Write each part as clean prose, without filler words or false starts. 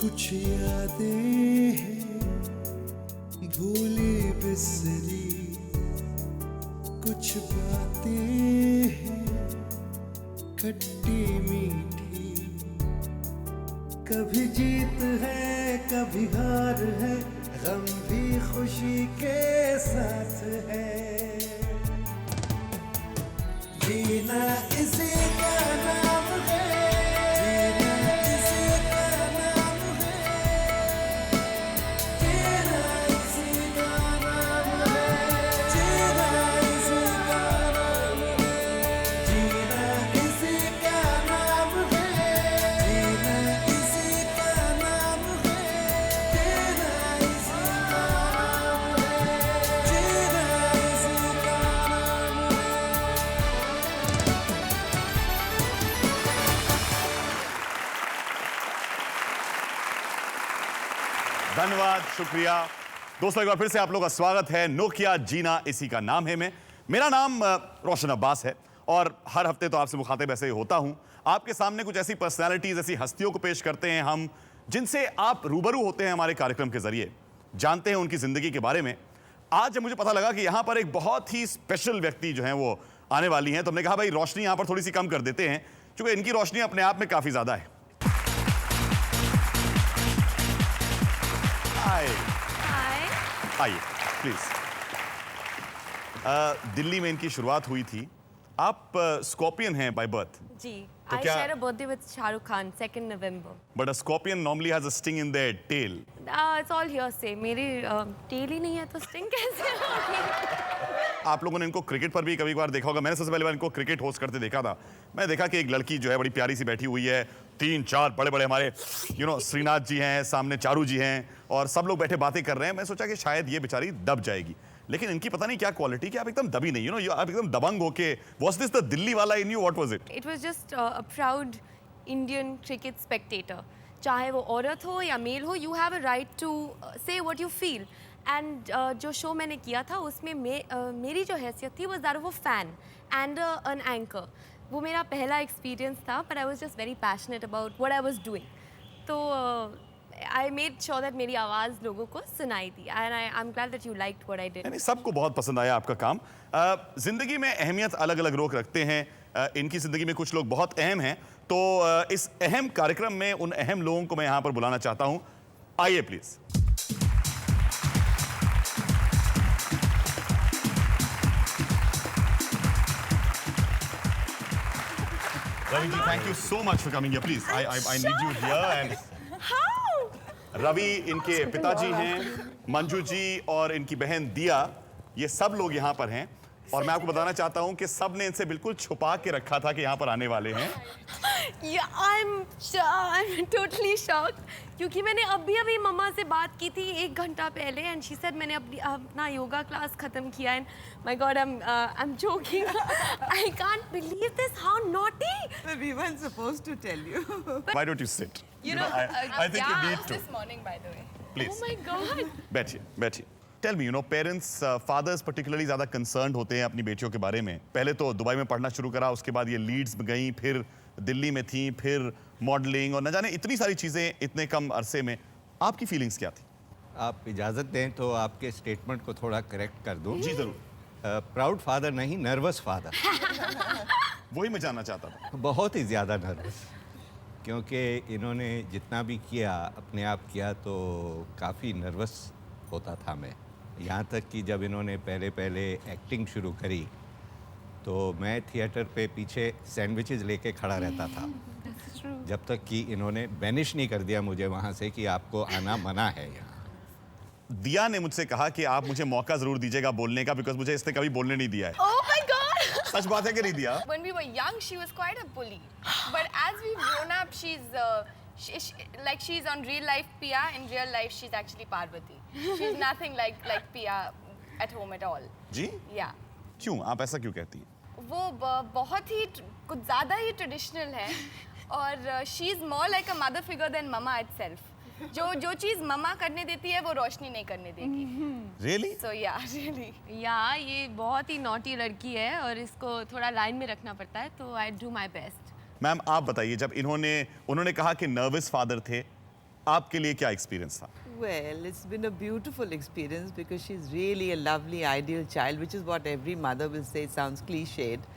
कुछ यादें हैं भूली बिसरी, कुछ बातें हैं खट्टी मीठी, कभी जीत है कभी हार है, गम भी खुशी के साथ है। जीना इसी का नाम है, जीना इसी का नाम है, जीना इसी का नाम है, जीना इसी का नाम है, जीना इसी का नाम है, जीना इसी का नाम है, जीना इसी का नाम है, जीना इसी का नाम है। धन्यवाद, शुक्रिया दोस्तों। एक बार फिर से आप लोगों का स्वागत है नोकिया जीना इसी का नाम है में। मेरा नाम रोशन अब्बास है और हर हफ्ते तो आपसे मुखातिब ऐसे ही होता हूं। आपके सामने कुछ ऐसी पर्सनालिटीज, ऐसी हस्तियों को पेश करते हैं हम, जिनसे आप रूबरू होते हैं हमारे कार्यक्रम के जरिए, जानते हैं उनकी जिंदगी के बारे में। आज जब मुझे पता लगा कि यहां पर एक बहुत ही स्पेशल व्यक्ति जो है वो आने वाली हैं, तो हमने कहा भाई रोशनी यहां पर थोड़ी सी कम कर देते हैं, क्योंकि इनकी रोशनी अपने आप में काफी ज्यादा है। आइए प्लीज। दिल्ली में इनकी शुरुआत हुई थी। आप स्कॉर्पियन हैं बाय बर्थ? जी, तो I क्या- share a birthday with Shahrukh Khan, 2nd November. But a scorpion normally has a sting in their tail. It's all hearsay. मेरी टेल ही नहीं है तो स्टिंग कैसे होगी? आप लोगों ने इनको क्रिकेट पर भी कभी बार देखा होगा। मैंने सबसे पहले बार इनको क्रिकेट होस्ट करते देखा था। मैं देखा कि एक लड़की जो है बड़ी प्यारी सी बैठी हुई है, 3-4 बड़े-बड़े हमारे श्रीनाथ जी हैं, सामने चारू जी हैं और सब लोग बैठे बातें कर रहे हैं। मैं सोचा कि शायद ये बेचारी दब जाएगी, लेकिन इनकी पता नहीं क्या क्वालिटी कि आप एकदम दबी नहीं, आप एकदम दबंग होके। वाज दिस द दिल्ली वाला in you? What was it? It was just a proud Indian cricket spectator. चाहे वो औरत हो या मेल हो, you have a right to say what you feel. And जो शो मैंने किया था उसमें मेरी जो हैसियत थी was that of a fan and an anchor. वो मेरा पहला एक्सपीरियंस था, but I was just very passionate about what I was doing. तो I made sure that मेरी आवाज़ लोगों को सुनाई थी, and I'm glad that you liked what I did. यानी सबको बहुत पसंद आया आपका काम। जिंदगी में अहमियत अलग अलग लोग रखते हैं। इनकी जिंदगी में कुछ लोग बहुत अहम हैं, तो इस अहम कार्यक्रम में उन अहम लोगों को मैं यहां पर बुलाना चाहता हूं। आइए please. Ravi ji, thank you so much for coming here. Please, I need you here. And Ravi इनके पिताजी हैं, मंजू जी और इनकी बहन दिया, ये सब लोग यहाँ पर हैं। और मैं आपको बताना चाहता हूँ कि सब ने इनसे बिल्कुल छुपा के रखा था कि यहाँ पर आने वाले हैं। Yeah, I'm totally shocked क्योंकि मैंने अभी मम्मा से बात की थी 1 घंटा पहले and she said मैंने अपना योगा क्लास खत्म किया and my God, I'm joking. I can't believe this. How naughty! We weren't supposed to tell you. Why don't you sit? You know, I think you need to. this morning, by the way. Please. Oh my God! बैठिए बैठिए। Tell me, parents, fathers particularly ज़्यादा concerned होते हैं अपनी बेटियों के बारे में। पहले तो दुबई में पढ़ना शुरू करा, उसके बाद ये लीड्स में गई, फिर दिल्ली में थी, फिर मॉडलिंग और न जाने इतनी सारी चीज़ें इतने कम अरसे में। आपकी फीलिंग्स क्या थी? आप इजाज़त दें तो आपके स्टेटमेंट को थोड़ा करेक्ट कर दूं। जी ज़रूर। प्राउड फादर नहीं, नर्वस फादर। वही मैं जानना चाहता था। बहुत ही ज़्यादा नर्वस, क्योंकि इन्होंने जितना भी किया अपने आप किया, तो काफ़ी नर्वस होता था मैं। यहाँ तक कि जब इन्होंने पहले एक्टिंग शुरू करी तो मैं थिएटर पे पीछे सैंडविचेस लेके खड़ा रहता था, जब तक कि इन्होंने बैनिश नहीं कर दिया मुझे वहाँ से कि आपको आना मना है यहाँ। दिया ने मुझसे कहा कि आप मुझे मौका जरूर दीजिएगा बोलने का, बिकॉज मुझे इसने कभी बोलने नहीं दिया है। Oh my God! सच बात है कि नहीं दिया? When we were young, she was quite a bully. But as we've grown up, she's on real life Pia. In real life, she's actually Parvati. She's nothing like Pia at home at all. Ji? Yeah. क्यों? आप ऐसा क्यों कहती हैं? वो बहुत ही कुछ ज़्यादा ही ट्रेडिशनल है और she is more like a mother figure than mama itself. जो चीज़ ममा करने देती है वो रोशनी नहीं करने देगी। Really? So yeah, really. या ये बहुत ही नॉटी लड़की है और इसको थोड़ा लाइन में रखना पड़ता है, तो I do my best. Ma'am आप बताइए, जब उन्होंने कहा कि नर्वस फादर थे, आपके लिए क्या एक्सपीरियंस था? Well, it's been a beautiful experience because she's really a lovely, ideal child, which is what every mother will say. It sounds cliched.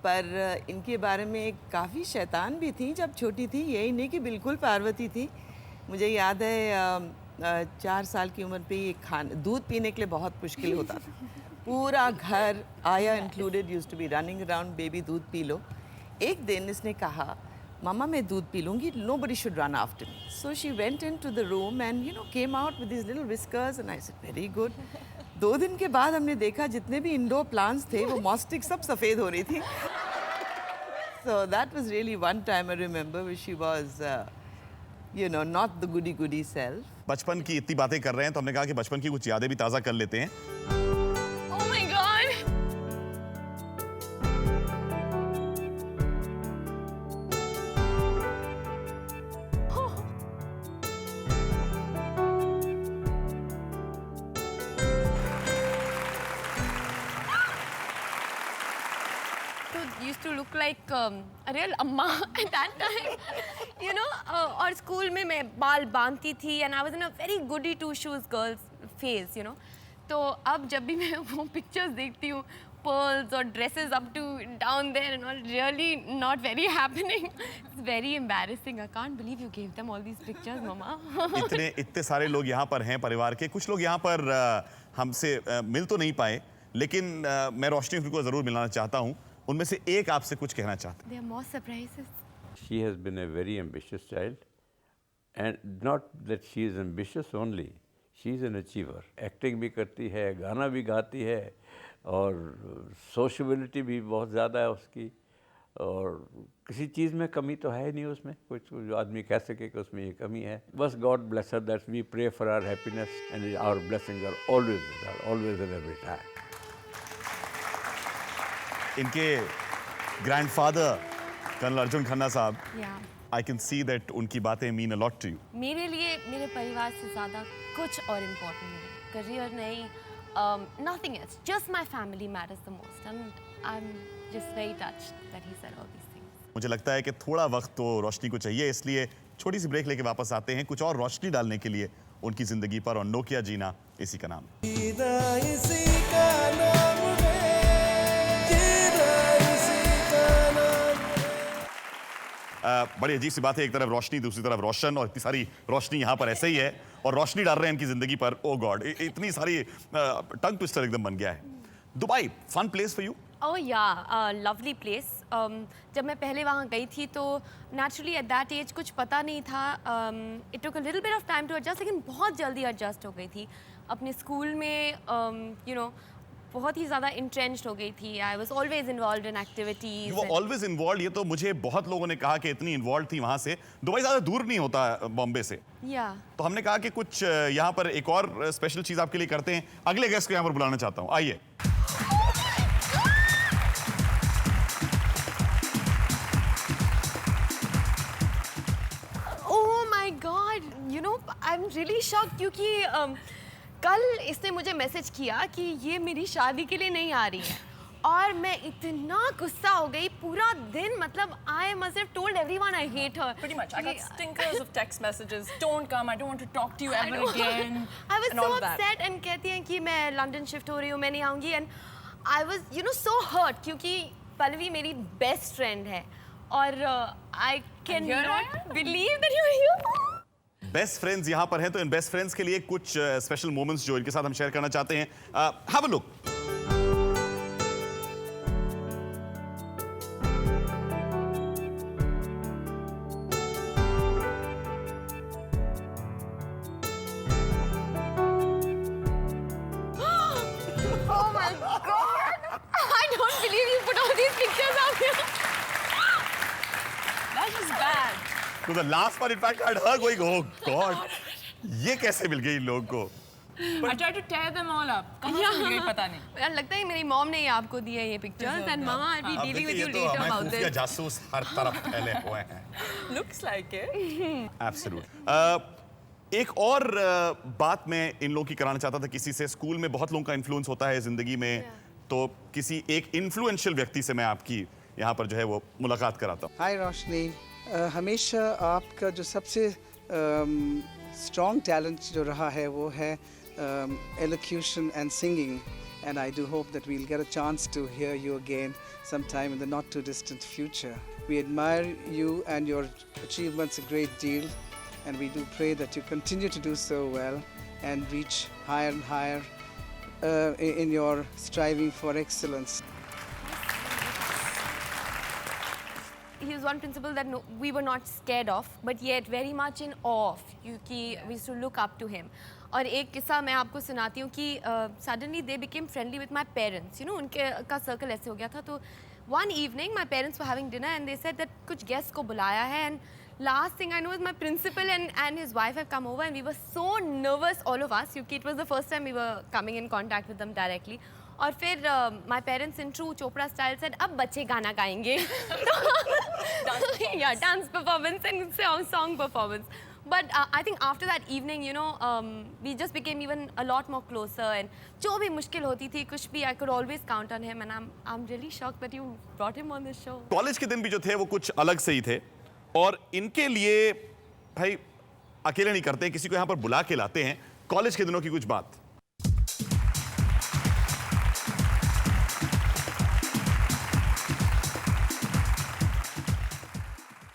पर इनके बारे में काफ़ी शैतान भी थी जब छोटी थी, यही नहीं कि बिल्कुल पार्वती थी। मुझे याद है 4 साल की उम्र पे ये दूध पीने के लिए बहुत मुश्किल होता था। पूरा घर, आया included, used to be running around, baby दूध पी लो। एक दिन इसने कहा, Mama, मैं दूध पी लूँगी, nobody should run after me. So she went into the room and came out with these little whiskers and I said, very good. 2 दिन के बाद हमने देखा जितने भी इंडोर प्लांट्स थे वो मॉस्टिक सब सफ़ेद हो रही थी. So that was really one time I remember where she was, not the goody self. बचपन की इतनी बातें कर रहे हैं तो हमने कहा कि बचपन की कुछ यादें भी ताज़ा कर लेते हैं. Oh my God! Used to look like a real amma at that time, और स्कूल में मैं बाल बांधती थी and I was in a very goody two shoes girls phase, तो अब जब भी मैं वो पिक्चर्स देखती हूँ, pearls और dresses up to down there and all, really not very happening. It's very embarrassing. I can't believe you gave them all these pictures, mama. इतने सारे लोग यहाँ पर हैं परिवार के. कुछ लोग यहाँ पर हमसे मिल तो नहीं पाए, लेकिन मैं रोशनी को ज़रूर मिलाना चाहता हूँ. उनमें से एक आपसे कुछ कहना चाहते हैं. There are more surprises. She has been a very ambitious child, and not that she is ambitious only, she is an achiever. Acting भी करती है, गाना भी गाती है, और sociability भी बहुत ज़्यादा है उसकी, और किसी चीज़ में कमी तो है नहीं उसमें, कुछ जो आदमी कह सके कि उसमें ये कमी है. बस God bless her, that we pray for her happiness, and our blessings are always with her, always and every time. इनके ग्रैंडफादर कर्नल अर्जुन खन्ना साहब, Yeah. I can see that उनकी बातें mean a lot to you. मेरे लिए मेरे परिवार से ज़्यादा कुछ और इम्पोर्टेंट नहीं, करियर नहीं, nothing else. Just my family matters the most, and I'm just very touched that he said all these things. मुझे लगता है कि थोड़ा वक्त तो रोशनी को चाहिए, इसलिए छोटी सी ब्रेक लेके वापस आते हैं कुछ और रोशनी डालने के लिए उनकी जिंदगी पर. और नोकिया जीना इसी का नाम. जीना इसी का नाम है, जीना इसी का नाम है. बड़ी अजीब सी बात है, एक तरफ रोशनी दूसरी तरफ रोशन, और इतनी सारी रोशनी यहाँ पर ऐसे ही है और रोशनी डाल रहे हैं इनकी जिंदगी पर. ओ गॉड, इतनी सारी टंग ट्विस्टर एकदम बन गया है. Dubai, fun place for you? Oh yeah, lovely place. जब मैं पहले वहाँ गई थी तो naturally at that age कुछ पता नहीं था. It took a little bit of time to adjust, लेकिन बहुत जल्दी adjust हो गई थी. अपने स्कूल में बहुत ही ज़्यादा entrenched हो गई थी. I was always involved in activities. वो always involved, ये तो मुझे बहुत लोगों ने कहा कि इतनी involved थी वहाँ से. दुबई ज़्यादा दूर नहीं होता बॉम्बे से. Yeah. तो हमने कहा कि कुछ यहाँ पर एक और स्पेशल चीज़ आपके लिए करते हैं. अगले गेस्ट को यहाँ पर बुलाना चाहता हूँ. आइए. I'm really shocked क्योंकि कल इसने मुझे मैसेज किया कि ये मेरी शादी के लिए नहीं आ रही है और मैं इतना गुस्सा हो गई. पूरा दिन मतलब I must have told everyone I hate her. Pretty much. I got stinkers of text messages. Don't come. I don't want to talk to you ever again. I was and so all of that. upset and कहती हैं कि मैं London shift हो रही हूँ, मैं नहीं आऊँगी. And I was so hurt क्योंकि पल्लवी मेरी बेस्ट फ्रेंड है और I cannot believe that you're here. Best friends यहाँ पर हैं, तो इन बेस्ट फ्रेंड्स के लिए कुछ स्पेशल मोमेंट्स जो इनके साथ हम शेयर करना चाहते हैं. Have a look. Oh my God! I don't believe you put all these pictures up here. That is bad. तो the last part, in fact, I'd heard going, oh God, ये कैसे मिल गई इन लोगों को? I tried to tear them all up. कहाँ से मिल गई पता नहीं. यार लगता है मेरी मॉम ने ही आपको दिए ये pictures and mama I be dealing with you later हमें अबाउट खुफिया दिस. जासूस हर तरफ फैले हुए हैं. Looks like it. एब्सोल्यूट. एक और बात मैं इन लोगों की कराना चाहता था किसी से. स्कूल में बहुत लोगों का इन्फ्लुएंस होता है जिंदगी में, तो किसी एक इन्फ्लुएंशियल व्यक्ति से मैं आपकी यहाँ पर जो है वो मुलाकात कराता हूँ. हाय रोशनी, हमेशा आपका जो सबसे स्ट्रॉन्ग टैलेंट जो रहा है वो है elocution and singing, and I do hope that we'll get a chance to hear you again sometime in the not too distant future. We admire you and your achievements a great deal, and we do pray that you continue to do so well and reach higher and higher in your striving for excellence. He was one principal that we were not scared of, but yet very much in awe of. We used to look up to him. और एक किस्सा मैं आपको सुनाती हूँ कि suddenly they became friendly with my parents. You know, उनके का सर्कल ऐसे हो गया था. तो one evening my parents were having dinner and they said that कुछ guests को बुलाया है, and last thing I know is my principal and his wife have come over, and we were so nervous, all of us, क्योंकि it was the first time we were coming in contact with them directly. और फिर my parents in true Chopra style said, अब बच्चे गाना गाएंगे. Yeah, dance performance and song performance. But I think after that evening, you know, we just became even a lot more closer. And जो भी मुश्किल होती थी, कुछ भी, I could always count on him. And I'm really shocked that you brought him on the show. College के दिन भी जो थे वो कुछ अलग से ही थे, और इनके लिए भाई अकेले नहीं करते हैं, किसी को यहाँ पर बुला के लाते हैं. कॉलेज के दिनों की कुछ बात.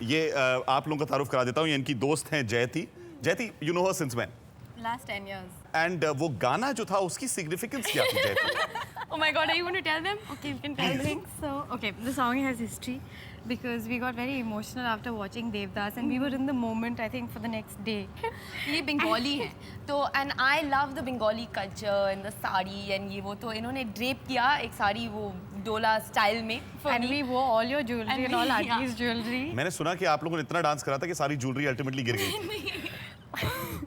ये आप लोगों का तारुफ करा देता हूँ. ये इनकी दोस्त हैं जयति. जयति, you know her since when? Last 10 years. And वो गाना जो था उसकी significance क्या थी जयति? Oh my God, are you going to tell them? Okay, you can tell them. So, okay, the song has history because we got very emotional after watching Devdas, and we were in the moment, I think, for the next day. ये बंगाली है तो, and I love the Bengali culture and the sari and ये वो, तो इन्होंने drape किया एक साड़ी वो डोला स्टाइल में. And we wore all your jewelry and all Aarti's jewelry. मैंने सुना कि आप लोगों ने इतना डांस करा था कि सारी ज्वेलरी अल्टीमेटली गिर गई.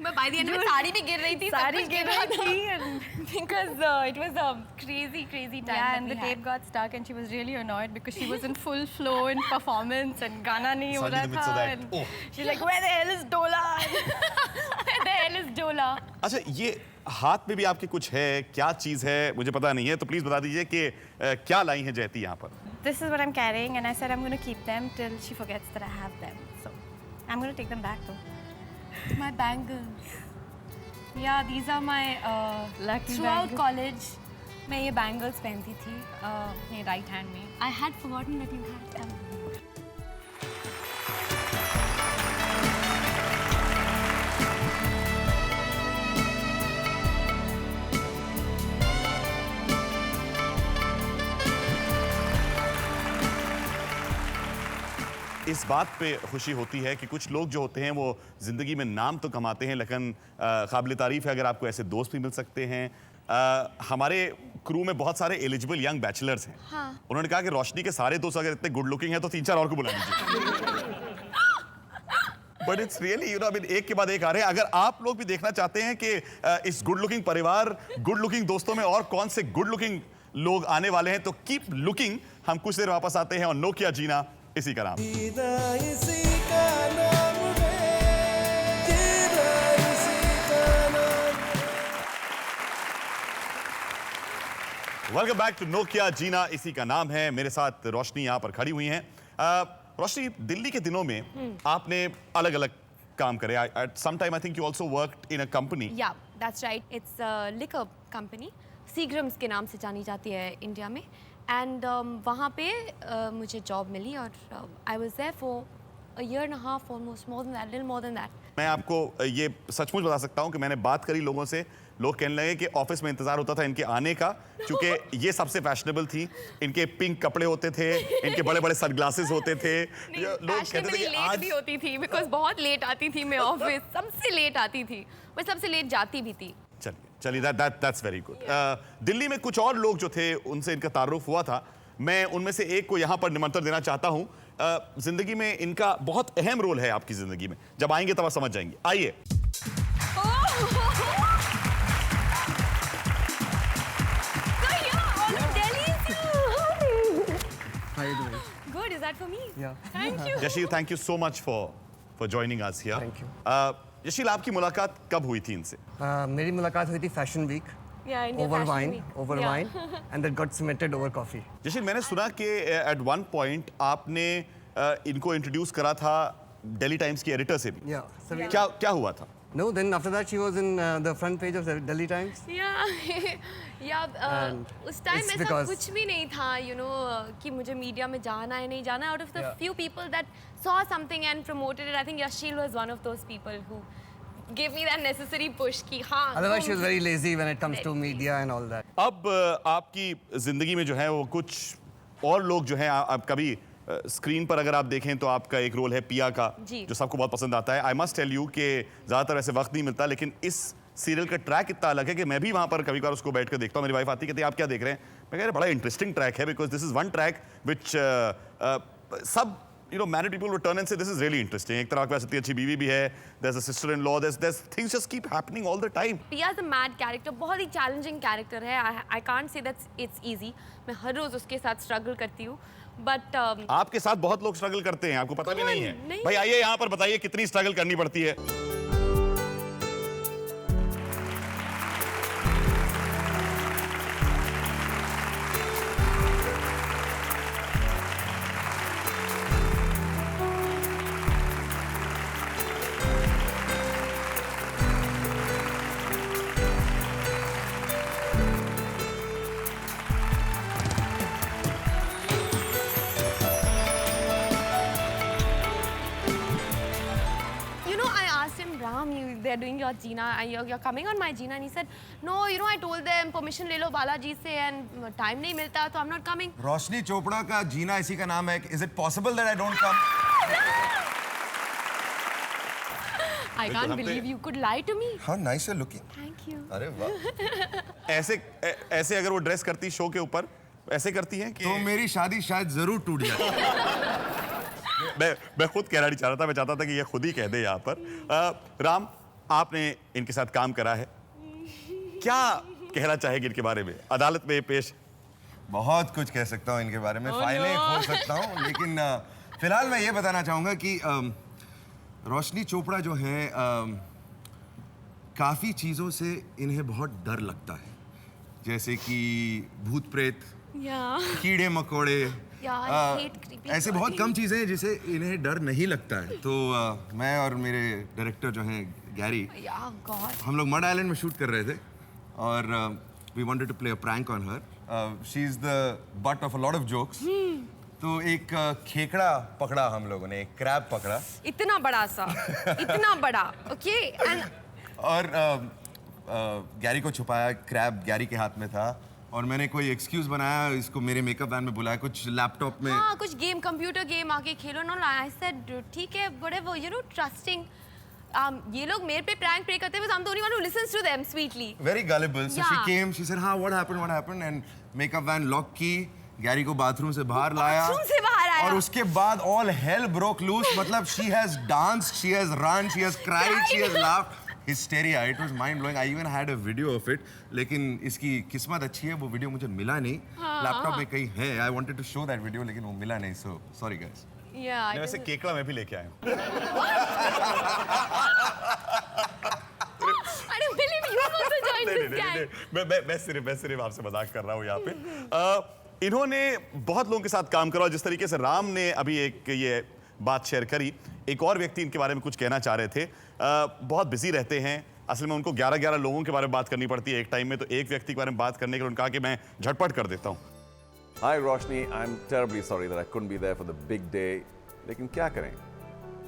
मैं by the end में साड़ी भी गिर रही थी. साड़ी गिर रही थी because it was a crazy time. Yeah, and the tape got stuck, and she was really annoyed because she was in full flow in performance and गाना नहीं हो रहा था. And she's like, where the hell is Dola? Where the hell is Dola? अच्छा, ये हाथ में भी आपके कुछ है, क्या चीज है मुझे पता नहीं है, तो प्लीज बता दीजिए कि क्या लाई है जयति यहाँ पर. This is what I'm carrying, and I said I'm going to keep them till she forgets that I have them. So I'm going to take them back though. My bangles. Yeah, these are my Lucky throughout bangles. college. मैं ये bangles पहनती थी अपने right hand में. I had forgotten that you had them. इस बात पे खुशी होती है कि कुछ लोग जो होते हैं वो ज़िंदगी में नाम तो कमाते हैं, लेकिन काबिल तारीफ़ है अगर आपको ऐसे दोस्त भी मिल सकते हैं. हमारे क्रू में बहुत सारे एलिजिबल यंग बैचलर्स हैं. हाँ. उन्होंने कहा कि रोशनी के सारे दोस्त अगर इतने गुड लुकिंग हैं तो 3-4 और को बुला लीजिए. But it's really, you know, एक के बाद एक आ रहे हैं. अगर आप लोग भी देखना चाहते हैं कि इस गुड लुकिंग परिवार, गुड लुकिंग दोस्तों में और कौन से गुड लुकिंग लोग आने वाले हैं, तो कीप लुकिंग. हम कुछ देर वापस आते हैं और नोकिया जीना इसी का नाम. जीना इसी का नाम है, जीना इसी का नाम. वेलकम बैक टू नोकिया जीना इसी का नाम है. मेरे साथ रोशनी यहाँ पर खड़ी हुई हैं. रोशनी, दिल्ली के दिनों में आपने अलग अलग काम करे. At some time I think you also worked in a company. Yeah, that's right. It's a liquor company. Seagram's के नाम से जानी जाती है इंडिया में. And वहाँ पे मुझे जॉब मिली और I was there for a year and a half, almost, more than that, little more than that. मैं आपको ये सचमुच बता सकता हूँ कि मैंने बात करी लोगों से, लोग कहने लगे कि ऑफिस में इंतजार होता था इनके आने का, क्योंकि ये सबसे फैशनेबल थी. इनके पिंक कपड़े होते थे, इनके बड़े बड़े सनग्लासेस होते थे. लोग कहते थे कि लेट भी होती थी बिकॉज बहुत लेट आती थी मैं ऑफिस. सबसे लेट आती थी, मैं सबसे लेट जाती भी थी. चलिए, दैट्स वेरी गुड. दिल्ली में कुछ और लोग जो थे उनसे इनका तारुफ हुआ था. मैं उनमें से एक को यहाँ पर निमंत्रण देना चाहता हूँ. जिंदगी में इनका बहुत अहम रोल है आपकी जिंदगी में. जब आएंगे तब आप समझ जाएंगे. आइए. Good, is that for me? Yeah. Thank you. Yashil, thank you so much for joining us here. Thank you. Yashil, आपकी मुलाकात कब हुई थी इनसे? मेरी मुलाकात हुई थी fashion week. Yeah, India Over Fashion wine, Week. over Yeah. wine, and that got cemented over coffee. यशील, मैंने सुना कि एट वन पॉइंट आपने इनको इंट्रोड्यूस करा था दिल्ली टाइम्स की एडिटर से भी। Yeah. So we, क्या हुआ था? no, then after that she was in the front page of the Delhi Times. उस टाइम it's ऐसा because- कुछ भी नहीं था, you know, कि मुझे मीडिया में जाना है नहीं जाना. Out of the Yeah. few people that saw something and promoted it, I think Yashil was one of those people who gave me that necessary push कि हाँ. Otherwise she was very lazy when it comes to media and all that. अब आपकी ज़िंदगी में जो है वो कुछ और लोग जो हैं, आप कभी स्क्रीन पर अगर आप देखें तो आपका एक रोल है पिया का, जी। जो सबको बहुत पसंद आता है. आई मस्ट टेल यू कि ज़्यादातर ऐसे वक्त नहीं मिलता, लेकिन इस सीरियल का ट्रैक इतना अलग है कि मैं भी वहाँ पर कभी कभार उसको बैठ कर देखता हूँ. मेरी वाइफ आती है, कहती है आप क्या देख रहे हैं? मैं कह रहा बड़ा इंटरेस्टिंग ट्रैक है, because this is one track विच सब married people would turn and say this is really interesting. एक तरह की इतनी अच्छी बीवी भी है, there's a sister-in-law, there's things just keep happening all the time. Pia is a mad character, बहुत ही challenging character है. I can't say that it's easy. मैं हर रोज उसके साथ struggle करती हूँ. But आपके साथ बहुत लोग स्ट्रगल करते हैं, आपको पता भी नहीं है. नहीं। भाई आइए यहाँ पर बताइए कितनी स्ट्रगल करनी पड़ती है. they're doing your Gina, you're coming on my Gina, and he said, no, you know, I told them permission ले लो बालाजी से and time नहीं मिलता तो I'm not coming. रोशनी चोपड़ा का जीना इसी का नाम है. Is it possible that I don't come? I can't believe you could lie to me. How nice you're looking. Thank you. अरे वाह. ऐसे अगर वो ड्रेस करती शो के ऊपर, ऐसे करती हैं कि तो मेरी शादी शायद जरूर टूट जाए. मैं खुद कहना नहीं चाह रहा था, मैं चाहता था कि ये खुद ही कह दे यहाँ पर. राम, आपने इनके साथ काम करा है, क्या कहना चाहेंगे इनके बारे में? अदालत में पेश. बहुत कुछ कह सकता हूँ इनके बारे में, फाइलें खोल सकता हूँ, लेकिन फिलहाल मैं ये बताना चाहूँगा कि रोशनी चोपड़ा जो है, काफ़ी चीज़ों से इन्हें बहुत डर लगता है, जैसे कि भूत प्रेत, कीड़े मकोड़े, ऐसे बहुत कम चीज़ें हैं जिसे इन्हें डर नहीं लगता है. तो मैं और मेरे डायरेक्टर जो हैं गैरी, हम लोग मड आइलैंड में शूट कर रहे थे और we wanted to play a prank on her. She is the butt of a lot of jokes. तो एक खेकड़ा पकड़ा हम लोगों ने, एक क्रैब पकड़ा, इतना बड़ा सा, इतना बड़ा, ओके. और गैरी को छुपाया. क्रैब गैरी के हाथ में था और मैंने कोई एक्सक्यूज बनाया, इसको मेरे मेकअप वैन में बुलाया, कुछ लैपटॉप में, हाँ, कुछ गेम, कंप्यूटर गेम आके खेलो ना. आई सेड ठीक है, व्हाटएवर, यू नो, ट्रस्टिंग. ये लोग मेरे पे प्रैंक प्ले करते हैं, I'm the only one who listens to them sweetly. Very gullible. So she came, she said, हाँ, what happened, and makeup van lock की, गैरी को बाथरूम से बाहर लाया, और उसके बाद all hell broke loose. मतलब she has danced, she has run, she has cried, she has laughed. Hysteria, it was mind blowing. I even had a video of it. लेकिन इसकी किस्मत अच्छी है, वो वीडियो मुझे मिला नहीं. लैपटॉप में कहीं है. I wanted to show that video, लेकिन वो मिला नहीं. So sorry guys. वैसे केकड़ा मैं भी लेके आया हूँ. I don't believe you also joined this gang. मैं सिर्फ आपसे मजाक कर रहा हूँ यहाँ पे. इन्होंने बहुत लोगों के साथ काम करा, जिस तरीके से राम ने अभी एक ये बात शेयर करी. एक और व्यक्ति इनके बारे में कुछ कहना चाह रहे थे. बहुत बिजी रहते हैं, असल में उनको 11-11 लोगों के बारे में बात करनी पड़ती है एक टाइम में, तो एक व्यक्ति के बारे में बात करने के लिए उन्होंने कहा कि मैं झटपट कर देता हूँ. Hi Roshni, I'm terribly sorry that I couldn't be there for the big day. लेकिन क्या करें?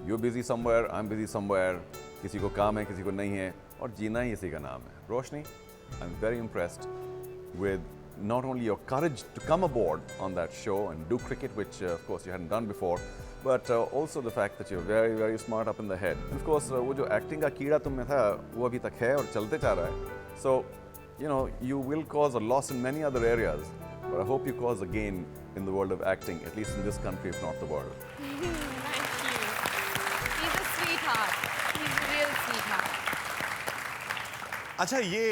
You're busy somewhere, I'm busy somewhere. किसी को काम है, किसी को नहीं है, और जीना ही इसी का नाम है. Roshni, I'm very impressed with not only your courage to come aboard on that show and do cricket, which of course you hadn't done before, but also the fact that you're very, very smart up in the head. And of course, वो जो acting का कीड़ा तुम में था, वो अभी तक है और चलते जा रहा है. So, you know, you will cause a loss in many other areas. But I hope you cause a gain in the world of acting, at least in this country, if not the world. Thank you. He's a sweetheart. He's a real sweetheart. अच्छा, ये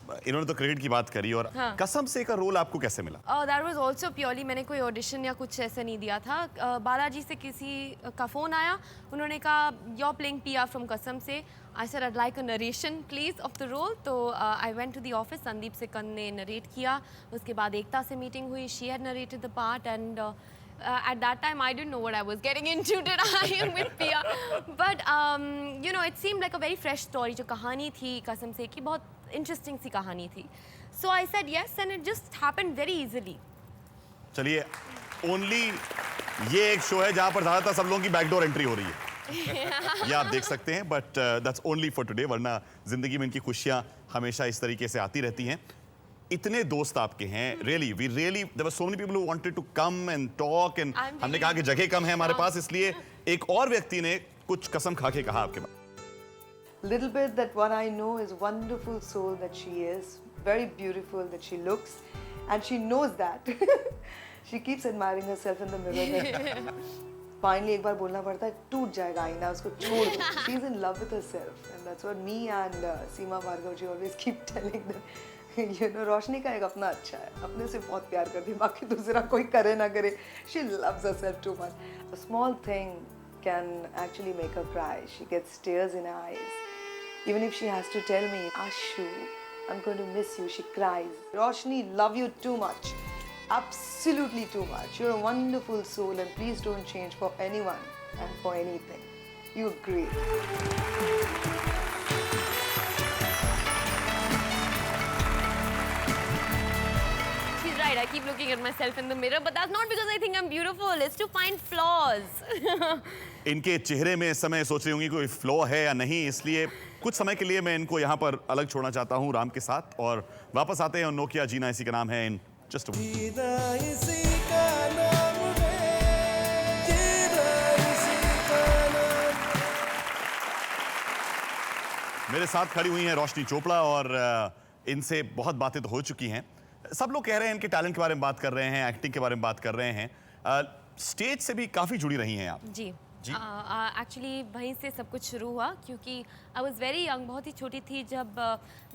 इन्होंने तो credit की बात करी, और कसम से का रोल आपको कैसे मिला? That was also purely, मैंने कोई ऑडिशन या कुछ ऐसे नहीं दिया था. बालाजी से किसी का फ़ोन आया, उन्होंने कहा you're playing Pia from कसम से. I said I'd like a narration please of the role. तो I went to the office, Sandeep Sikand ने narrate किया. उसके बाद एकता से मीटिंग हुई, she had narrated the part, and at that time, I didn't know what I was getting into, did I, with Pia? But, you know, it seemed like a very fresh story. जो कहानी थी, कसम से कि बहुत interesting सी कहानी थी. So I said yes, and it just happened very easily. चलिए, only ये एक शो है जहाँ पर ज़्यादातर सब लोगों की बैकडोर एंट्री हो रही है. ये आप देख सकते हैं, but that's only for today. वरना जिंदगी में इनकी खुशियाँ हमेशा इस तरीके से आती रहती हैं. इतने दोस्त आपके हैं, really, there were so many people who wanted to come and talk, and हमने कहा कि जगह कम है हमारे पास, इसलिए एक और व्यक्ति ने कुछ कसम खा के कहा आपके पास. Little bit that what I know is wonderful soul that she is, very beautiful that she looks, and she knows that. She keeps admiring herself in the mirror. Finally, एक बार बोलना पड़ता है, टूट जाएगा आईना, उसको छोड़ दो. She's in love with herself, and that's what me and Seema Bhargav ji always keep telling them. You know, रोशनी का एक अपना अच्छा है, अपने से बहुत प्यार करती है, बाकी दूसरा कोई करे ना करे. She loves herself too much. A small thing can actually make her cry. She gets tears in her eyes. Even if she has to tell me, Ashu, I'm going to miss you, she cries. Roshni, love you too much. Absolutely too much. You're a wonderful soul, and please don't change for anyone and for anything. You're great. She's right, I keep looking at myself in the mirror, but that's not because I think I'm beautiful, it's to find flaws. इनके चेहरे में इस समय सोच रही होंगी कोई flaw है या नहीं, इसलिए कुछ समय के लिए मैं इनको यहाँ पर अलग छोड़ना चाहता हूँ राम के साथ, और वापस आते हैं. नोकिया जीना इसी का नाम है. इन जस्ट जीना इसी का नाम है, जीना इसी का नाम. मेरे साथ खड़ी हुई हैं रोशनी चोपड़ा, और इनसे बहुत बातें तो हो चुकी हैं. सब लोग कह रहे हैं इनके टैलेंट के बारे में बात कर रहे हैं, एक्टिंग के बारे में बात कर रहे हैं. स्टेज से भी काफ़ी जुड़ी रही हैं आप. जी एक्चुअली वहीं से सब कुछ शुरू हुआ, क्योंकि आई वॉज वेरी यंग, बहुत ही छोटी थी जब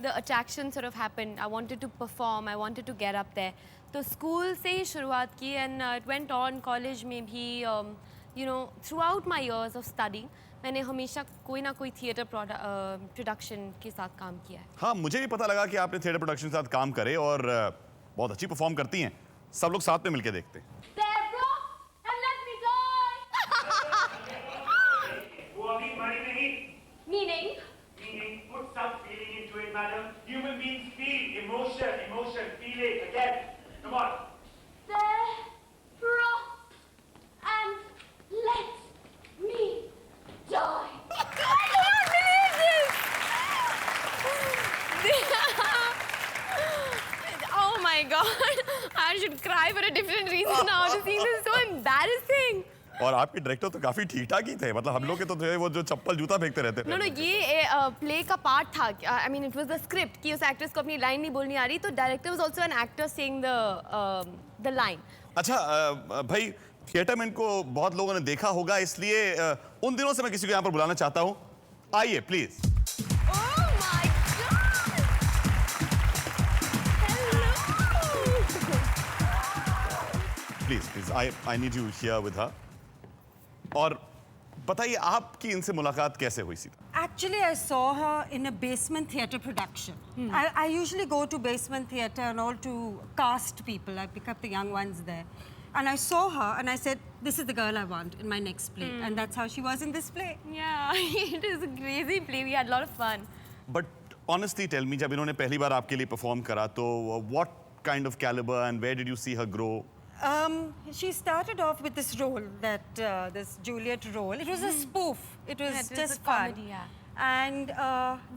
the attraction sort of happened. I wanted to perform, I wanted to get up there. तो स्कूल से ही शुरुआत की, and it went on college में भी. You know, throughout my years of study मैंने हमेशा कोई ना कोई थिएटर प्रोडक्शन के साथ काम किया है. हाँ, मुझे भी पता लगा कि आपने थिएटर प्रोडक्शन के साथ काम करे और बहुत अच्छी परफॉर्म करती हैं. सब लोग साथ में मिलकर देखते हैं. Meaning? Meaning, put some feeling into it, madam. Human beings feel emotion, feel it again. Come on. There, and let me die. I can't believe this! Oh my God! I should cry for a different reason now. This scene is so embarrassing. और आपके director तो काफी ठीक-ठाक ही थे, मतलब हम लोग के तो थे वो जो चप्पल जूता फेंकते रहते थे. नो ये प्ले का पार्ट था. I mean it was the script कि उस एक्ट्रेस को अपनी लाइन नहीं बोलनी आ रही, तो director was also an actor saying the line. अच्छा भाई, थिएटर में इनको बहुत लोगों ने देखा होगा, इसलिए उन दिनों से मैं किसी को यहाँ पर बुलाना चाहता हूँ. आइए please. Please I need you here with her. और बताइए आपकी इनसे मुलाकात कैसे हुई थी? Actually, I saw her in a basement theatre production. I usually go to basement theatre and all to cast people. I pick up the young ones there. And I saw her and I said, this is the girl I want in my next play. And that's how she was in this play. Yeah, it is a crazy play. We had a lot of fun. But honestly tell me, जब इन्होंने पहली बार आपके लिए perform करा, तो what kind of caliber and where did you see her grow? She started off with this role, this Juliet role. It was a spoof. It was just fun. Comedy, yeah. And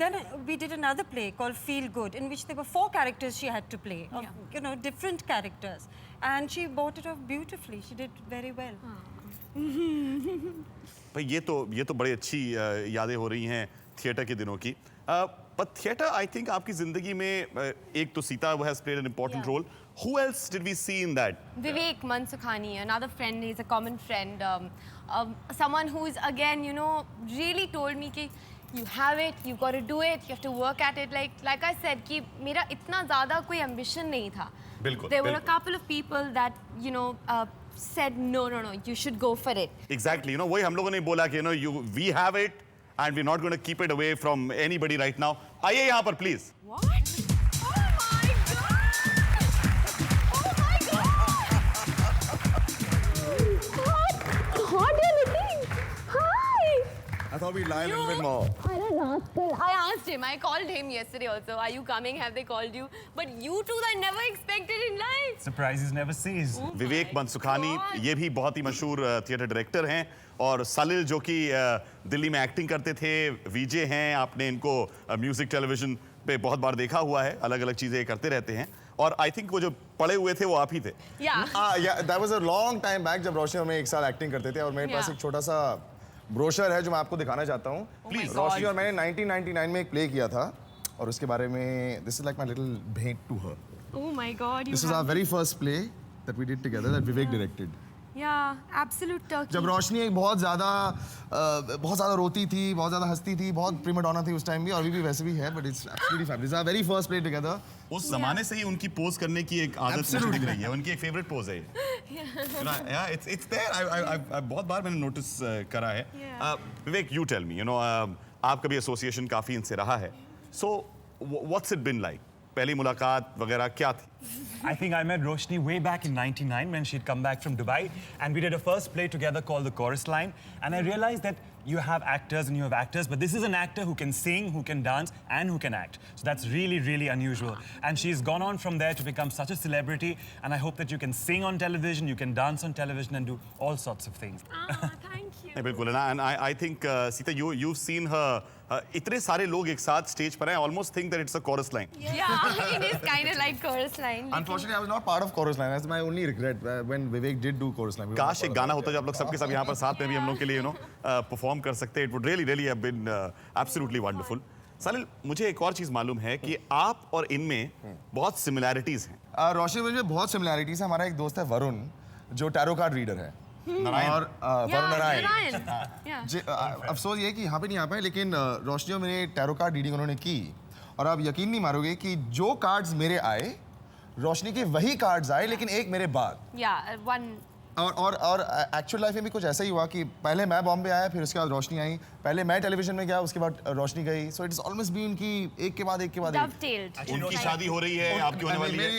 then we did another play called Feel Good, in which there were 4 characters she had to play, you know, different characters. And she brought it off beautifully. She did very well. भाई ये तो बड़ी अच्छी यादें हो रही हैं theatre के दिनों की. But theatre, I think, आपकी जिंदगी में एक तो Sita has played an important role. Who else did we see in that? Vivek Mansukhani, another friend. He's a common friend. Someone who's, again, you know, really told me कि you have it, you got to do it, you have to work at it. Like I said, कि मेरा इतना ज़्यादा कोई ambition नहीं था. बिल्कुल. There were a couple of people that, you know, said no, you should go for it. Exactly. You know, वही हम लोगों ने बोला कि, you know, we have it and we're not going to keep it away from anybody right now. आइए यहाँ पर please. What? Oh my God! Oh my God! thought we'd lie a little bit more. I don't know. I asked him. I called him yesterday also. Are you coming? Have they called you? But you two I never expected in life. Surprises never cease. विवेक मनसुखानी ये भी बहुत ही मशहूर theatre director हैं और सलिल जो कि दिल्ली में acting करते थे, वीजे हैं, आपने इनको म्यूजिक टेलीविजन पे बहुत बार देखा हुआ है, अलग-अलग चीजें करते रहते हैं और आई थिंक वो जो पड़े हुए थे वो आप ही थे। That was a long time back जब रोशनी और मैं एक साल एक्टिंग करते थे और मेरे पास एक छोटा सा ब्रोशर है जो मैं आपको दिखाना चाहता हूँ। प्लीज रोशनी और मैंने 1999 में एक प्ले किया था और उसके बारे में this is like my little भेंट to her. Oh my God! This is our very first play that we did together that Vivek directed. Yeah, absolute turkey. जब रोशनी एक बहुत ज़्यादा रोती थी, बहुत ज़्यादा हंसती थी, बहुत प्रीमा डॉना थी उस टाइम भी और अभी भी वैसे भी है, but it's absolutely fabulous. This is our very first play together. उस जमाने से ही उनकी पोज करने की एक आदत मुझे दिख रही है, उनकी एक फेवरेट पोज है। Yeah, it's there. I बहुत बार मैंने नोटिस करा है। विवेक, you tell me, आप कभी एसोसिएशन काफी इनसे रहा है, so what's it been like? पहली मुलाकात वगैरह क्या थी? I think I met Roshni way back in '99 when she'd come back from Dubai, and we did a first play together called The Chorus Line. And I realized that you have actors and you have actors, but this is an actor who can sing, who can dance, and who can act. So that's really, really unusual. And she's gone on from there to become such a celebrity. And I hope that you can sing on television, you can dance on television, and do all sorts of things. Thank you. बिल्कुल, and I think Sita, you've seen her. इतने सारे लोग एक साथ stage पर हैं, almost think that it's a chorus line. Yeah, it is kind of like chorus line. Unfortunately, I was not part of chorus line. That's my only regret when Vivek did do chorus line. काश एक गाना होता जो आप लोग सबके सब यहाँ पर साथ में भी हम लोग के लिए परफॉर्म कर सकते. It would really have been absolutely wonderful. Salil, मुझे एक और चीज मालूम है कि आप और इनमें बहुत सिमिलैरिटीज हैं. रोशनी में बहुत सिमिलैरिटीज है. हमारा एक दोस्त है वरुण जो टैरो कार्ड रीडर है. और वरुण नारायण. अफसोस ये है कि यहाँ पे नहीं आ पाए, लेकिन रोशनी और मेरे टैरो कार्ड रीडिंग उन्होंने की और आप यकीन नहीं मारोगे कि जो कार्ड्स मेरे आए रोशनी के वही कार्ड्स आए, लेकिन एक मेरे बाद. और एक्चुअल लाइफ में भी कुछ ऐसा ही हुआ कि पहले मैं बॉम्बे आया, फिर उसके बाद रोशनी आई, पहले मैं टेलीविजन में गया, उसके बाद रोशनी गई. So it is almost been कि एक के बाद एक. उनकी शादी हो रही है, आपकी होने वाली है.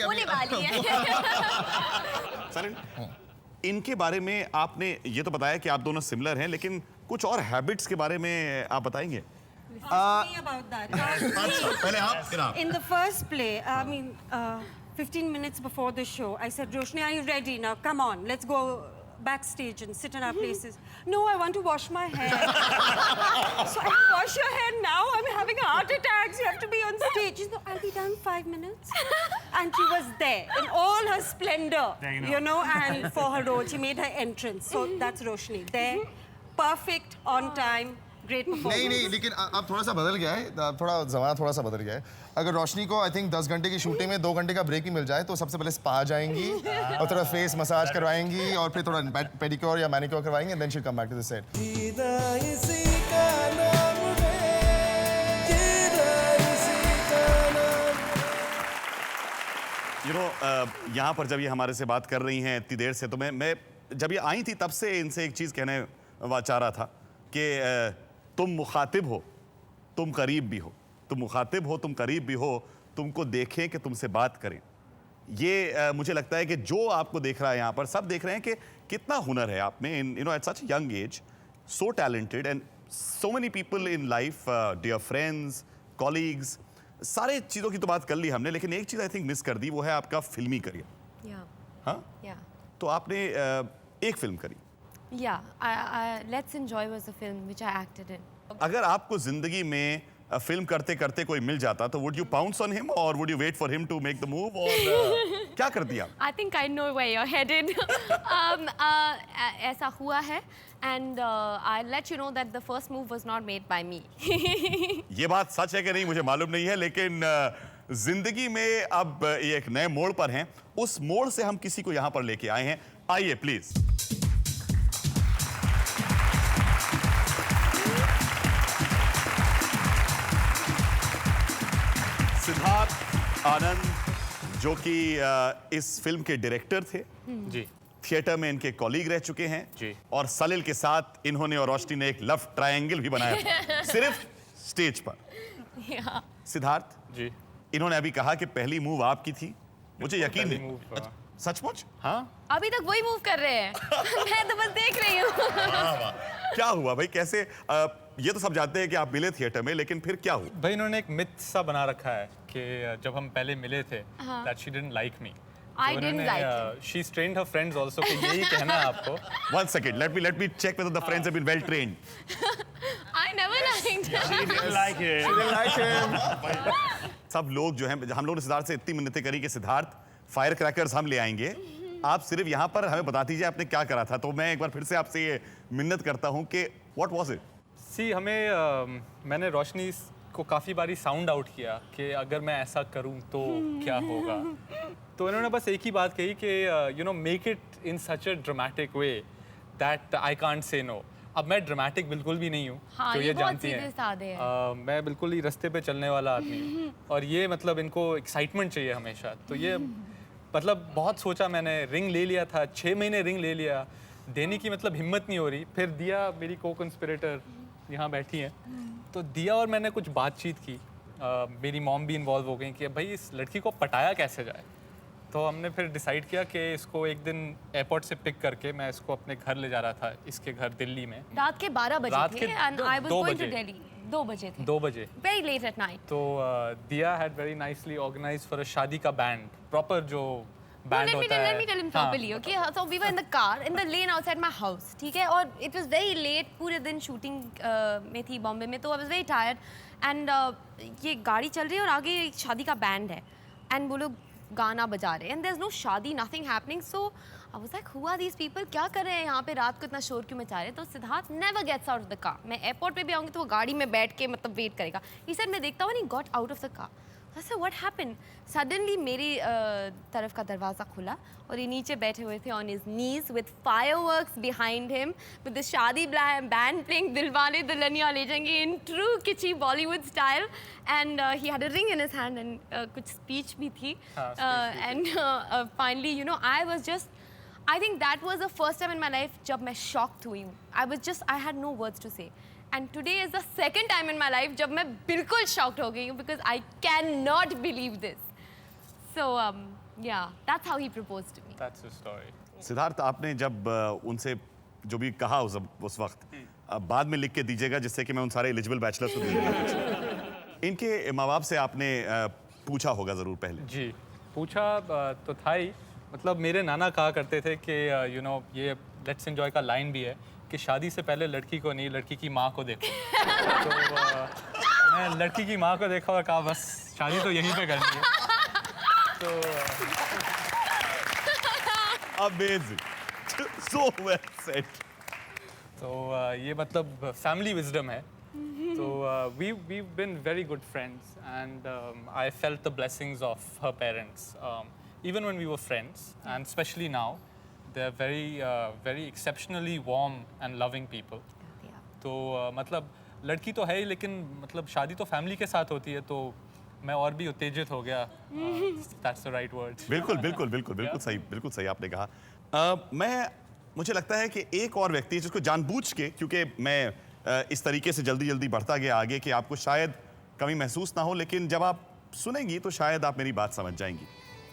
सलिल, इनके बारे में आपने ये तो बताया कि आप दोनों सिमिलर हैं, लेकिन कुछ और हैबिट्स के बारे में आप बताएंगे? About that. पहले आप, फिर आप. In the first play, I mean, 15 minutes before the show, I said, Roshni, are you ready now? Come on, let's go backstage and sit in our places. No, I want to wash my hair. So I wash your hair now. I'm having a heart attack. You have to be on stage. She said, I'll be done 5 minutes. And she was there in all her splendor, and for her role, she made her entrance. So that's Roshni. There, perfect, on time. Great performance. नहीं, लेकिन अब थोड़ा सा बदल गया है, ज़माना थोड़ा सा बदल गया है. अगर रोशनी को आई थिंक 10 घंटे की शूटिंग में 2 घंटे का ब्रेक ही मिल जाए तो सबसे पहले स्पा जाएंगी और थोड़ा फेस मसाज करवाएंगी और फिर थोड़ा पेडिक्योर या manicure करवाएंगी, and then she'll come back to the set. यहाँ पर जब ये हमारे से बात कर रही हैं इतनी देर से, तो मैं जब ये आई थी तब से इनसे एक चीज़ कहने चाह रहा था कि तुम मुखातिब हो, तुम करीब भी हो. तुम मुखातिब हो, तुम करीब भी हो, तुमको देखें कि तुमसे बात करें. ये मुझे लगता है कि जो आपको देख रहा है यहाँ पर, सब देख रहे हैं कि कितना हुनर है आप में. At such young age, so talented, and so many people in life, dear friends, colleagues, सारे चीज़ों की तो बात कर ली हमने, लेकिन एक चीज़ आई थिंक मिस कर दी, वो है आपका फिल्मी करियर. हाँ, तो आपने एक फिल्म करी. Let's Enjoy was the film which I acted in. अगर आपको जिंदगी में फिल्म करते करते कोई मिल जाता तो would you pounce on him or would you wait for him to make the move और क्या कर दिया? I think I know where you're headed. ऐसा हुआ है, and I'll let you know that the first move was not made by me. ये बात सच है कि नहीं मुझे मालूम नहीं है, लेकिन जिंदगी में अब ये एक नए मोड़ पर हैं. उस मोड़ से हम किसी को यहाँ पर लेके आए हैं. आइए प्लीज. सिद्धार्थ आनंद जो कि इस फिल्म के डायरेक्टर थे जी, थिएटर में इनके कॉलीग रह चुके हैं जी, और सलिल के साथ इन्होंने और रोशनी ने एक लव ट्रायंगल भी बनाया सिर्फ स्टेज पर. सिद्धार्थ जी, इन्होंने अभी कहा कि पहली मूव आपकी थी. मुझे यकीन नहीं, सचमुच? हाँ, अभी तक वही मूव कर रहे हैं. मैं तो बस देख रही हूँ. क्या हुआ भाई, कैसे ये तो सब जानते हैं कि आप मिले थिएटर में, लेकिन फिर क्या हुआ? भाई इन्होंने एक मिथ सा बना रखा है कि जब हम पहले मिले थे that she didn't like me. I didn't like him. She's trained her friends also कि यही कहना है आपको. One second, let me check whether the friends have been well trained. I never liked him. She didn't like him. She didn't like him. सब लोग जो हैं, हम लोगों ने सिद्धार्थ से इतनी मिन्नतें करी कि सिद्धार्थ फायर क्रैकर्स हम ले आएंगे, आप सिर्फ यहाँ पर हमें बता दीजिए आपने क्या करा था। तो मैं एक बार फिर से आपसे ये मिन्नत करता हूँ कि what was it? सी हमें मैंने रोशनी को काफ़ी बारी साउंड आउट किया कि अगर मैं ऐसा करूं तो क्या होगा, तो इन्होंने बस एक ही बात कही कि you know make it in such a dramatic way that I can't say no. अब मैं ड्रामेटिक बिल्कुल भी नहीं हूँ, हाँ, तो ये जानती हैं मैं बिल्कुल ही रास्ते पे चलने वाला आदमी हूँ, और ये मतलब इनको एक्साइटमेंट चाहिए हमेशा। तो ये मतलब बहुत सोचा मैंने, रिंग ले लिया था, 6 महीने रिंग ले लिया, देने की मतलब हिम्मत नहीं हो रही। फिर दिया मेरी को कंस्पिरेटर यहाँ बैठी हैं, तो दिया और मैंने कुछ बातचीत की, मेरी मॉम भी इन्वॉल्व हो गई कि भाई इस लड़की को पटाया कैसे जाए। तो हमने फिर डिसाइड किया कि इसको एक दिन एयरपोर्ट से पिक करके मैं इसको अपने घर ले जा रहा था, इसके घर दिल्ली में। रात के 12 बजे रात थे, के and I was 2 going to बजे। Delhi. 2 बजे थे। 2 बजे। Very late at night. तो दिया had very nicely organized for a शादी का बैंड, प्रॉपर जो बैंड होता है। Let me tell him properly, okay? So we were in the car, in the lane outside my house, ठीक है? और it was very late, पूरे दिन शूटिंग में थी बॉम्बे में, तो I was very tired, and ये गाड़ी चल रही है और आगे एक शादी का बैंड है, and वो लोग गाना बजा रहे हैं, and there's no शादी, nothing happening, so I was like, who are these people? क्या कर रहे हैं यहाँ पे, रात को इतना शोर क्यों मचा रहे हैं? तो Siddharth never gets out of the car. मैं एयरपोर्ट पे भी आऊँगी तो वो गाड़ी में बैठ के मतलब वेट करेगा। He said मैं देखता हूँ, and he got out of the car. I said, what happened? Suddenly मेरी तरफ का दरवाज़ा खुला और ये नीचे बैठे हुए थे on his knees with fireworks behind him, with the शादी band playing दिलवाले दुल्हनिया ले जाएंगे in true kitschy Bollywood style, and he had a ring in his hand and कुछ speech भी थी, and finally you know I think that was the first time in my life जब मैं shocked हुई हूँ. I had no words to say. And today is the second time in my life जब मैं बिल्कुल shocked हो गई हूँ, because I cannot believe this. So yeah, that's how he proposed to me. That's the story. Siddharth, आपने जब उनसे जो भी कहा उस वक्त, बाद में लिख के दीजिएगा जिससे कि मैं उन सारे एलिजिबल बैचलर्स को दे दूँ। इनके माँ बाप से आपने पूछा होगा ज़रूर पहले? जी, पूछा तो था ही। मतलब मेरे नाना कहा करते थे कि यू नो ये लेट्स एंजॉय का लाइन भी है कि शादी से पहले लड़की को नहीं, लड़की की माँ को देखो। तो मैं लड़की की माँ को देखा और कहा बस शादी तो यहीं पे करनी है। तो Amazing. So well said. तो ये मतलब फैमिली विजडम है। तो we've been very good friends, and I felt the blessings of her parents, even when we were friends, and especially now. They're very exceptionally warm and loving people. तो मतलब लड़की तो है ही, लेकिन मतलब शादी तो फैमिली के साथ होती है, तो मैं और भी उत्तेजित हो गया। That's the right word. बिल्कुल सही आपने कहा। मुझे लगता है कि एक और व्यक्ति जिसको जानबूझ के, क्योंकि मैं इस तरीके से जल्दी बढ़ता गया आगे कि आपको शायद कमी महसूस ना हो, लेकिन जब आप सुनेंगी तो शायद आप मेरी बात समझ जाएंगी।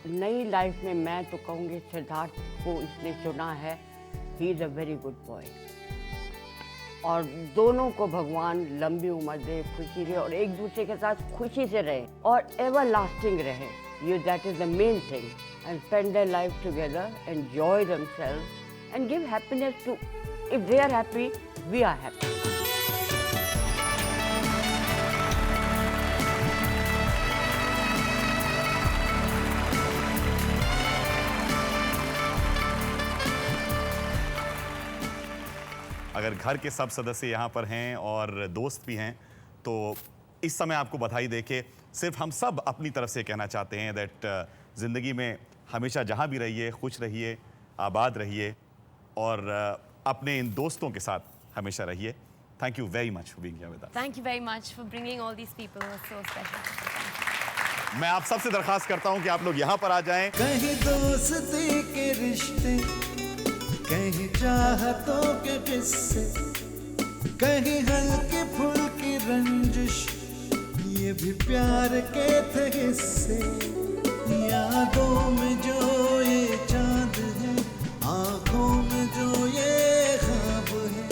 नई लाइफ में मैं तो कहूँगी सिद्धार्थ को इसने चुना है, he is a very good boy, और दोनों को भगवान लंबी उम्र दे, खुशी रहे और एक दूसरे के साथ खुशी से रहे और एवर लास्टिंग रहे। ये that is the main thing, and spend their life together, enjoy themselves and give happiness to, if they are happy we are happy. अगर घर के सब सदस्य यहाँ पर हैं और दोस्त भी हैं, तो इस समय आपको बधाई देके सिर्फ हम सब अपनी तरफ से कहना चाहते हैं दैट ज़िंदगी में हमेशा जहाँ भी रहिए खुश रहिए, आबाद रहिए और अपने इन दोस्तों के साथ हमेशा रहिए। Thank you very much for being here with us. Thank you very much for bringing all these people who are so special. मैं आप सबसे दरख्वास्त करता हूँ कि आप लोग यहाँ पर आ जाएं। कहीं दोस्ती के रिश्ते, कहीं चाहतों के किस्से, कहीं हल्की फुल्की रंजिश, ये भी प्यार के थे हिस्से। यादों में जो ये चांद है, आंखों में जो ये ख्वाब है।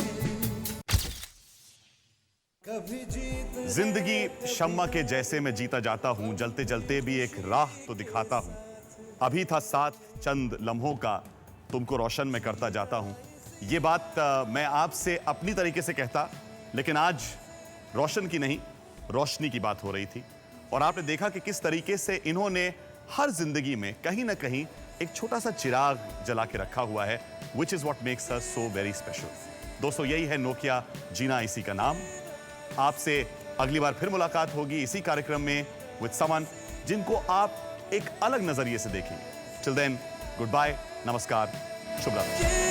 जिंदगी शम्मा के जैसे मैं जीता जाता हूं, जलते जलते भी एक राह तो दिखाता हूं। अभी था साथ चंद लम्हों का, तुमको रोशन मैं करता जाता हूं। ये बात मैं आपसे अपनी तरीके से कहता, लेकिन आज रोशन की नहीं, रोशनी की बात हो रही थी। और आपने देखा कि किस तरीके से इन्होंने हर जिंदगी में कहीं ना कहीं एक छोटा सा चिराग जला के रखा हुआ है, which is what makes her so very special. दोस्तों, यही है नोकिया, जीना इसी का नाम। आपसे अगली बार फिर मुलाकात होगी इसी कार्यक्रम में विद समवन जिनको आप एक अलग नजरिए से देखेंगे। टिल देन, गुड बाय, नमस्कार, शुभ रात्रि।